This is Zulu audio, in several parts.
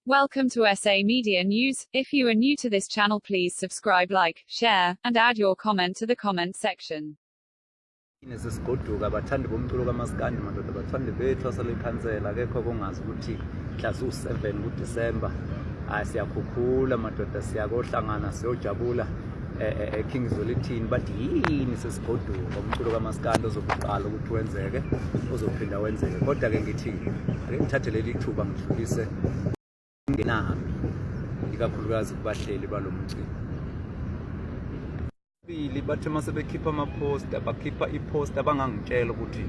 Welcome to SA Media News. If you are new to this channel, please subscribe, like, share, and add your comment to the comment section. Nesisigoduka abathandi bomculo kaMaskandi madoda abathandi beThwasa lekhansela akekho kongazi ukuthi mhla u7 kuDisemba siyakhukhula madoda siyakohlangana siyojabula eKingswellithini bathi yini sesigoduka umculo kaMaskandi ozokuqala ukuthi wenzeke uzophinda wenzeke kodwa ke ngithi ake ngithathe leli thuba ngidlulise ngenami ikakhulukazi kubahleli balomculo bili bathi mase bekhipha ama-poster bakhipha i-poster bangangitshela ukuthi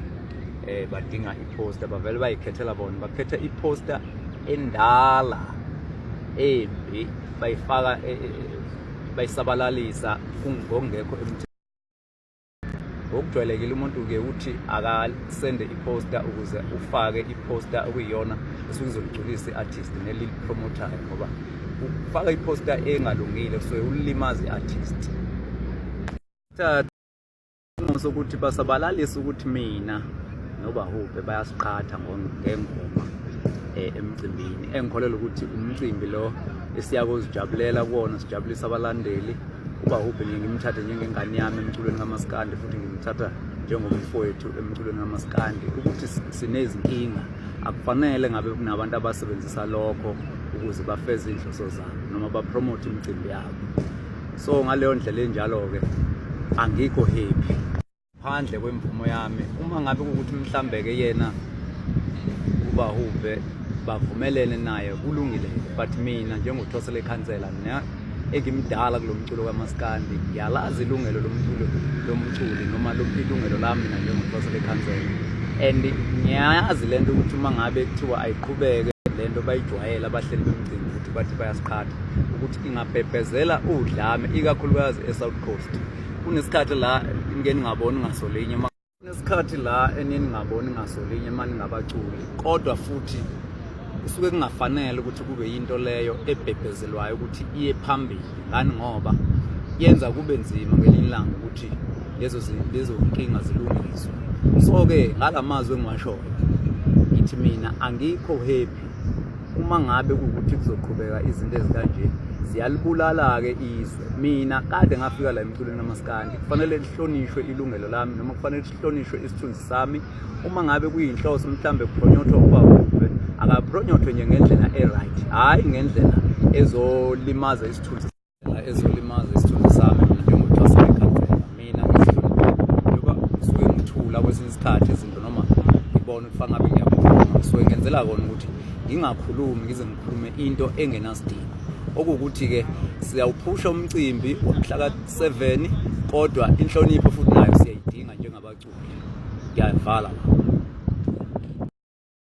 badinga i-poster bavele bayikhethela bona bakhetha i-poster endala embi bayifaka bayisabalalisa kungongekho emthethweni ngokujwayelekile umuntu ke uthi akasende i-poster ukuze ufake i-poster okuyiyona esuke izoliculisa i-artist neli promoter ngoba ufaka i-poster engalungile so ulimaza i-artist sokuthi basabalalisa ukuthi mina noba huphe bayasiqhatha ngengoma emcimbini engikholela ukuthi umcimbi lo esiyakuzijabulela kuwona sijabulisa abalandeli kuba huphe ngimthathe njengengane yami emculweni kaMaskandi futhi ngimthatha njengomfowethu emculweni kaMaskandi ukuthi sinezinkinga akufanele ngabe kunabantu abasebenzisa lokho ukuze bafeze inhloso zabo noma bapromote imicimbi yabo so ngaleyo ndlela enjalo ke angikho happy phandle kwemvumo yami uma ngabe ukuthi mhlambe ke yena kuba huphe bavumelene naye kulungile but mina njengoThwasa lekhansela engimdala kulomculo kaMaskandi ngiyalazi ilungelo lomculi noma ilungelo lami mina njengoThwasa lekhansela and ngiyazi lento ukuthi uma ngabe kuthiwa ayiqhubeke lento bayijwayela abahleli bemcimbi ukuthi bathi bayasiqhatha ukuthi ingabhebhezela udlame ikakhulukazi eSouth Coast kunesikhathi la ingeni ngaboni ngasolinye kunesikhathi la enini ngaboni ngasolinye manje ngabaculi kodwa futhi kusuke kungafanele ukuthi kube yinto leyo ebhebhezelwayo ukuthi iye phambili ngani ngoba yenza kube nzima ngelinye ilanga ukuthi lezo nkinga zilungiswe so ke ngalamazwi engiwashoyo ngithi mina angikho happy uma ngabe ukuthi kuzoqhubeka izinto ezikanje ziyalibulala ke izwe mina kade ngafika la emculweni kaMaskandi kufanele lihlonishwe ilungelo lami noma kufanele lihlonishwe isithunzi sami uma ngabe kuyinhloso mhlambe kuphronyothwa kuba huphe akaphronyothwe nje ngendlela e-right hayi ngendlela ezolimaza isithunzi sami njengoThwasa lekhansela mina ngoba suke ngithula kwesinye isikhathi izinto noma ngibona ukuthi fanele ngiyakhuluma so ngenzela kona ukuthi ngingakhulumi ngize ngikhulume into engenasidingo okuwukuthi ke siyawuphusha umcimbi womhla ka7 kodwa inhlonipho futhi nayo siyayidinga njengabaculi ngiyavala